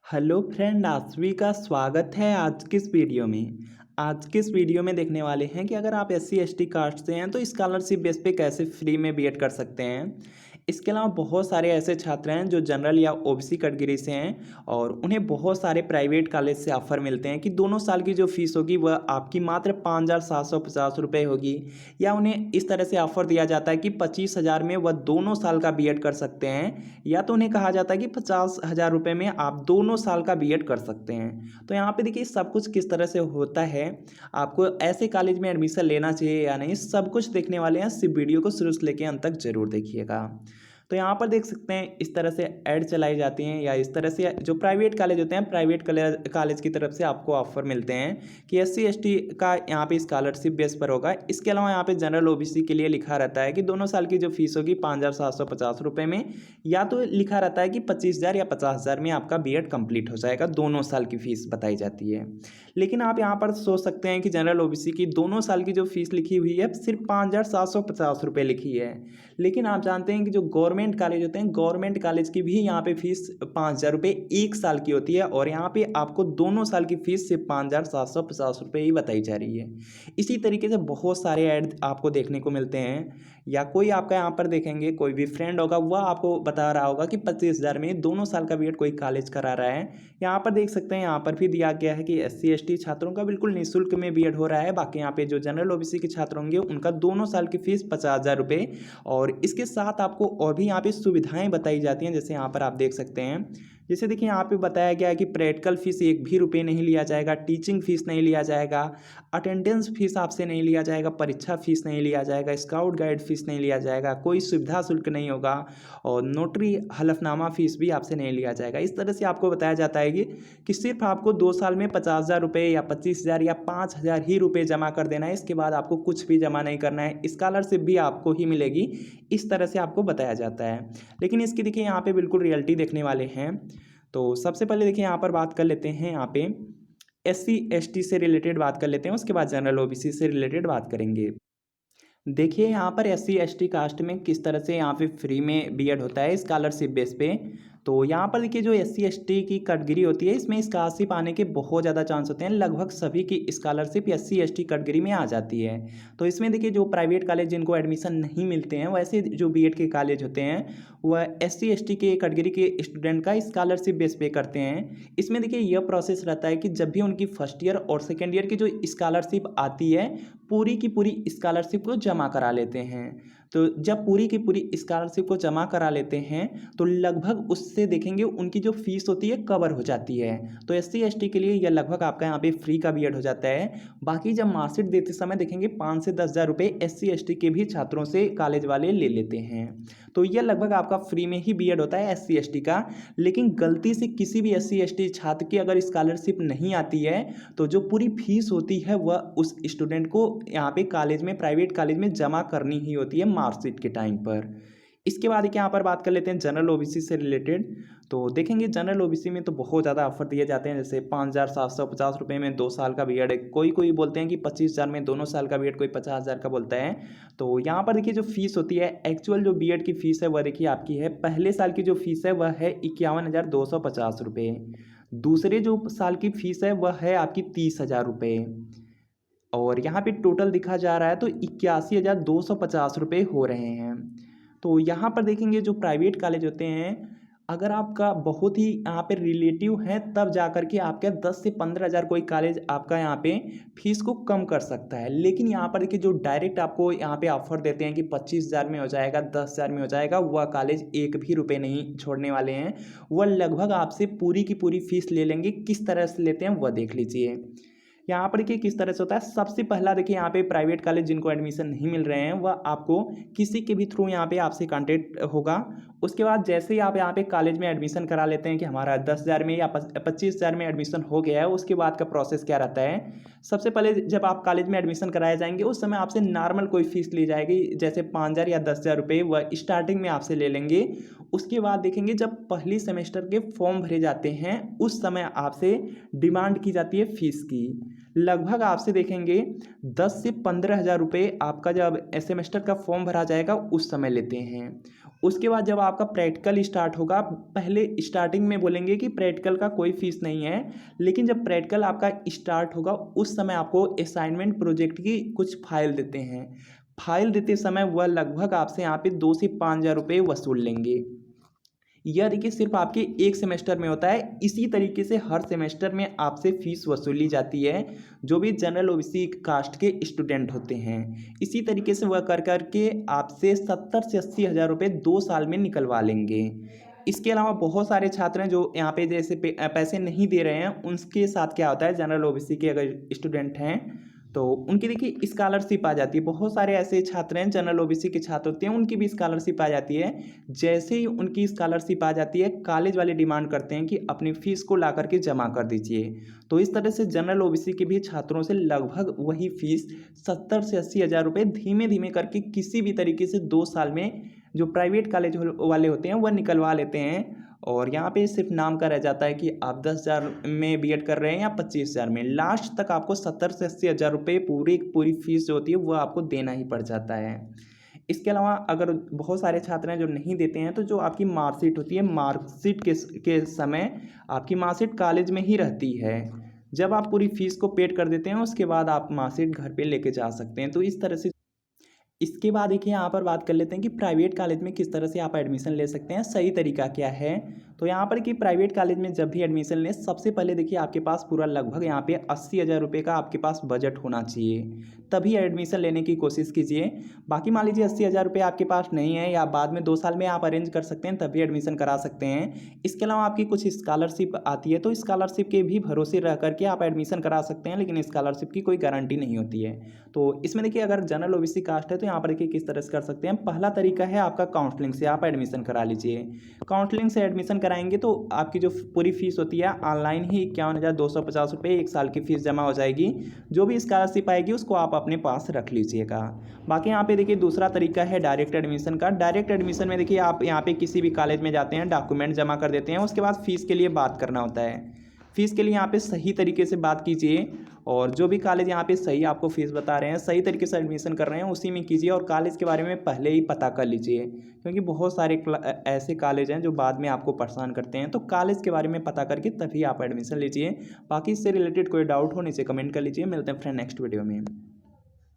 Hello friend, आप सभी का स्वागत है आज की इस वीडियो में। आज की इस वीडियो में देखने वाले हैं कि अगर आप एससी एसटी कास्ट से हैं तो स्कॉलरशिप बेस पे कैसे फ्री में बीएड कर सकते हैं। इसके अलावा बहुत सारे ऐसे छात्र हैं जो जनरल या ओबीसी कैटेगरी से हैं और उन्हें बहुत सारे प्राइवेट कॉलेज से ऑफर मिलते हैं कि दोनों साल की जो फीस होगी वह आपकी मात्र 5,750 रुपये होगी, या उन्हें इस तरह से ऑफर दिया जाता है कि 25,000 में वह दोनों साल का बीएड कर सकते हैं, या तो उन्हें कहा जाता है कि 50,000 रुपये में आप दोनों साल का बीएड कर सकते हैं। तो यहाँ पे देखिए सब कुछ किस तरह से होता है, आपको ऐसे कॉलेज में एडमिशन लेना चाहिए या नहीं, सब कुछ देखने वाले हैं। इस वीडियो को शुरू से लेकर अंत तक जरूर देखिएगा। तो यहाँ पर देख सकते हैं इस तरह से ऐड चलाई जाती हैं, या इस तरह से जो प्राइवेट कॉलेज होते हैं प्राइवेट कॉलेज की तरफ से आपको ऑफर मिलते हैं कि एससी एसटी का यहाँ पे स्कॉलरशिप बेस पर होगा। इसके अलावा यहाँ पे जनरल ओबीसी के लिए लिखा रहता है कि दोनों साल की जो फीस होगी 5,750 रुपये में, या तो लिखा रहता है कि 25,000 या 50,000 में आपका बीएड कंप्लीट हो जाएगा, दोनों साल की फीस बताई जाती है। लेकिन आप यहाँ पर सोच सकते हैं कि जनरल ओबीसी की दोनों साल की जो फीस लिखी हुई है सिर्फ 5,750 रुपये लिखी है, लेकिन आप जानते हैं कि जो गवर्नमेंट कॉलेज होते हैं गवर्नमेंट कॉलेज की भी यहाँ पे फीस 5,000 रुपये एक साल की होती है, और यहाँ पे आपको दोनों साल की फीस सिर्फ 5,750 रुपये ही बताई जा रही है। इसी तरीके से बहुत सारे ऐड आपको देखने को मिलते हैं, या कोई आपका यहाँ पर देखेंगे कोई भी फ्रेंड होगा वह आपको बता रहा होगा कि 25,000 में दोनों साल का बीएड कोई कॉलेज करा रहा है। यहाँ पर देख सकते हैं, यहाँ पर भी दिया गया है कि एससी एसटी छात्रों का बिल्कुल निःशुल्क में बीएड हो रहा है। बाकी यहाँ पे जो जनरल ओबीसी के छात्र होंगे उनका दोनों साल की फीस 50,000 रुपये, और इसके साथ आपको और भी यहाँ पे सुविधाएं बताई जाती हैं। जैसे यहाँ पर आप देख सकते हैं, जैसे देखिए यहाँ पे बताया गया है कि प्रैक्टिकल फीस एक भी रुपये नहीं लिया जाएगा, टीचिंग फीस नहीं लिया जाएगा, अटेंडेंस फीस आपसे नहीं लिया जाएगा, परीक्षा फीस नहीं लिया जाएगा, स्काउट गाइड फीस नहीं लिया जाएगा, कोई सुविधा शुल्क नहीं होगा, और नोटरी हलफनामा फीस भी आपसे नहीं लिया जाएगा। इस तरह से आपको बताया जाता है कि सिर्फ आपको 2 साल में 50,000 रुपये या 25,000 या 5,000 ही रुपये जमा कर देना है। इसके बाद आपको कुछ भी जमा नहीं करना है, स्कॉलरशिप भी आपको ही मिलेगी, इस तरह से आपको बताया जाता है। लेकिन इसकी देखिए यहाँ पे बिल्कुल रियलिटी देखने वाले हैं। तो सबसे पहले देखिए यहाँ पर बात कर लेते हैं, यहाँ पे एससी एसटी से रिलेटेड बात कर लेते हैं, उसके बाद जनरल ओबीसी से रिलेटेड बात करेंगे। देखिए यहाँ पर एससी एसटी कास्ट में किस तरह से यहाँ पे फ्री में बीएड होता है स्कॉलरशिप बेस पे। तो यहाँ पर देखिए जो एससी एसटी की कैटेगरी होती है इसमें स्कॉलरशिप आने के बहुत ज़्यादा चांस होते हैं, लगभग सभी की स्कॉलरशिप एससी एसटी कैटेगरी में आ जाती है। तो इसमें देखिए जो प्राइवेट कॉलेज जिनको एडमिशन नहीं मिलते हैं, वैसे जो बीएड के कॉलेज होते हैं वह एससी एसटी के कैटेगरी के स्टूडेंट का स्कॉलरशिप बेस पे करते हैं। इसमें देखिए यह प्रोसेस रहता है कि जब भी उनकी फर्स्ट ईयर और सेकेंड ईयर की जो स्कॉलरशिप आती है पूरी की पूरी स्कॉलरशिप को जमा करा लेते हैं। तो जब पूरी की पूरी स्कॉलरशिप को जमा करा लेते हैं तो लगभग उससे देखेंगे उनकी जो फीस होती है कवर हो जाती है। तो एससी एसटी के लिए यह लगभग आपका यहाँ पे फ्री का बीएड हो जाता है। बाकी जब मार्कशीट देते समय देखेंगे 5 से 10,000 रुपये एससी एसटी के भी छात्रों से कॉलेज वाले ले लेते हैं। तो यह लगभग आपका फ्री में ही बीएड होता है एससी एसटी का। लेकिन गलती से किसी भी एससी एसटी छात्र की अगर स्कॉलरशिप नहीं आती है तो जो पूरी फीस होती है वह उस स्टूडेंट को यहाँ पे कॉलेज में प्राइवेट कॉलेज में जमा करनी ही होती है मार्कशीट के टाइम पर। इसके बाद यहाँ पर बात कर लेते हैं जनरल ओबीसी से रिलेटेड। तो देखेंगे जनरल ओबीसी में तो बहुत ज़्यादा ऑफर दिए जाते हैं, जैसे 5,750 रुपये में 2 साल का बीएड है, कोई बोलते हैं कि 25,000 में दोनों साल का बीएड, कोई 50,000 का बोलता है। तो यहाँ पर देखिए जो फीस होती है एक्चुअल जो बीएड की फीस है वह देखिए आपकी है, पहले साल की जो फीस है वह है 51,250 रुपये, दूसरे जो साल की फीस है वह है आपकी 30,000 रुपये, और यहाँ पे टोटल दिखा जा रहा है तो 81,250 रुपये हो रहे हैं। तो यहाँ पर देखेंगे जो प्राइवेट कॉलेज होते हैं अगर आपका बहुत ही यहाँ पे रिलेटिव है तब जा कर के आपके 10 से 15,000 कोई कॉलेज आपका यहाँ पे फीस को कम कर सकता है। लेकिन यहाँ पर देखिए जो डायरेक्ट आपको यहाँ पे ऑफर देते हैं कि 25,000 में हो जाएगा, 10,000 में हो जाएगा, वह कॉलेज एक भी रुपये नहीं छोड़ने वाले हैं। वह लगभग आपसे पूरी की पूरी फीस ले लेंगे। किस तरह से लेते हैं वह देख लीजिए। यहाँ पर देखिए किस तरह से होता है। सबसे पहला देखिए यहाँ पे प्राइवेट कॉलेज जिनको एडमिशन नहीं मिल रहे हैं वह आपको किसी के भी थ्रू यहाँ पे आपसे कांटेक्ट होगा। उसके बाद जैसे ही आप यहाँ पे कॉलेज में एडमिशन करा लेते हैं कि हमारा 10,000 में या 25,000 में एडमिशन हो गया है, उसके बाद का प्रोसेस क्या रहता है। सबसे पहले जब आप कॉलेज में एडमिशन कराए जाएंगे उस समय आपसे नॉर्मल कोई फीस ली जाएगी, जैसे 5,000 या 10,000 रुपये वह स्टार्टिंग में आपसे ले लेंगे। उसके बाद देखेंगे जब पहली सेमेस्टर के फॉर्म भरे जाते हैं उस समय आपसे डिमांड की जाती है फीस की। लगभग आपसे देखेंगे 10 से 15,000 रुपये आपका जब सेमेस्टर का फॉर्म भरा जाएगा उस समय लेते हैं। उसके बाद जब आपका प्रैक्टिकल स्टार्ट होगा, पहले स्टार्टिंग में बोलेंगे कि प्रैक्टिकल का कोई फीस नहीं है, लेकिन जब प्रैक्टिकल आपका स्टार्ट होगा उस समय आपको असाइनमेंट प्रोजेक्ट की कुछ फाइल देते हैं। फाइल देते समय वह लगभग आपसे यहाँ पे 2 से 5,000 रुपये वसूल लेंगे। यह देखिए सिर्फ आपके एक सेमेस्टर में होता है। इसी तरीके से हर सेमेस्टर में आपसे फीस वसूली जाती है, जो भी जनरल ओबीसी कास्ट के स्टूडेंट होते हैं। इसी तरीके से वह कर करके आपसे 70 से 80 हज़ार रुपये 2 साल में निकलवा लेंगे। इसके अलावा बहुत सारे छात्र हैं जो यहाँ पे जैसे पैसे नहीं दे रहे हैं, उनके साथ क्या होता है, जनरल ओबीसी के अगर स्टूडेंट हैं तो उनकी देखिए स्कॉलरशिप आ जाती है। बहुत सारे ऐसे छात्र हैं जनरल ओबीसी के छात्र होते हैं, उनकी भी स्कॉलरशिप आ जाती है। जैसे ही उनकी स्कॉलरशिप आ जाती है, कॉलेज वाले डिमांड करते हैं कि अपनी फ़ीस को ला करके जमा कर दीजिए। तो इस तरह से जनरल ओबीसी के भी छात्रों से लगभग वही फ़ीस 70 से 80 हज़ार रुपये धीमे धीमे करके किसी भी तरीके से 2 साल में जो प्राइवेट कॉलेज वाले होते हैं वह निकलवा लेते हैं। और यहाँ पे सिर्फ नाम का रह जाता है कि आप 10,000 में बीएड कर रहे हैं या 25,000 में। लास्ट तक आपको 70 से 80 हज़ार रुपये पूरी फीस जो होती है वह आपको देना ही पड़ जाता है। इसके अलावा अगर बहुत सारे छात्र हैं जो नहीं देते हैं, तो जो आपकी मार्कशीट होती है, मार्कशीट के समय आपकी मार्कशीट कॉलेज में ही रहती है। जब आप पूरी फीस को पेड कर देते हैं उसके बाद आप मार्कशीट घर पे लेके जा सकते हैं। तो इस तरह से इसके बाद देखिए यहाँ पर बात कर लेते हैं कि प्राइवेट कॉलेज में किस तरह से आप एडमिशन ले सकते हैं, सही तरीका क्या है। तो यहाँ पर कि प्राइवेट कॉलेज में जब भी एडमिशन लें, सबसे पहले देखिए आपके पास पूरा लगभग यहाँ पे 80 हज़ार रुपये का आपके पास बजट होना चाहिए, तभी एडमिशन लेने की कोशिश कीजिए। बाकी मान लीजिए 80 हज़ार रुपये आपके पास नहीं है, या बाद में 2 साल में आप अरेंज कर सकते हैं, तभी एडमिशन करा सकते हैं। इसके अलावा आपकी कुछ स्कॉलरशिप आती है, तो स्कॉलरशिप के भी भरोसे रह करके आप एडमिशन करा सकते हैं, लेकिन स्कॉलरशिप की कोई गारंटी नहीं होती है। तो इसमें देखिए अगर जनरल ओबीसी कास्ट है तो यहाँ पर देखिए किस तरह से कर सकते हैं। पहला तरीका है आपका काउंसलिंग से आप एडमिशन करा लीजिए। काउंसलिंग से एडमिशन कराएंगे तो आपकी जो पूरी फीस होती है ऑनलाइन ही 51,250 रुपये 1 साल की फ़ीस जमा हो जाएगी। जो भी स्कॉलरशिप आएगी उसको आप अपने पास रख लीजिएगा। बाकी यहाँ पे देखिए दूसरा तरीका है डायरेक्ट एडमिशन का। डायरेक्ट एडमिशन में देखिए आप यहाँ पे किसी भी कॉलेज में जाते हैं, डॉक्यूमेंट जमा कर देते हैं, उसके बाद फ़ीस के लिए बात करना होता है। फ़ीस के लिए यहाँ पे सही तरीके से बात कीजिए, और जो भी कॉलेज यहाँ पे सही आपको फ़ीस बता रहे हैं, सही तरीके से एडमिशन कर रहे हैं, उसी में कीजिए। और कॉलेज के बारे में पहले ही पता कर लीजिए, क्योंकि बहुत सारे ऐसे कॉलेज हैं जो बाद में आपको परेशान करते हैं। तो कॉलेज के बारे में पता करके तभी आप एडमिशन लीजिए। बाकी इससे रिलेटेड कोई डाउट हो नीचे कमेंट कर लीजिए। मिलते हैं फ्रेंड नेक्स्ट वीडियो में।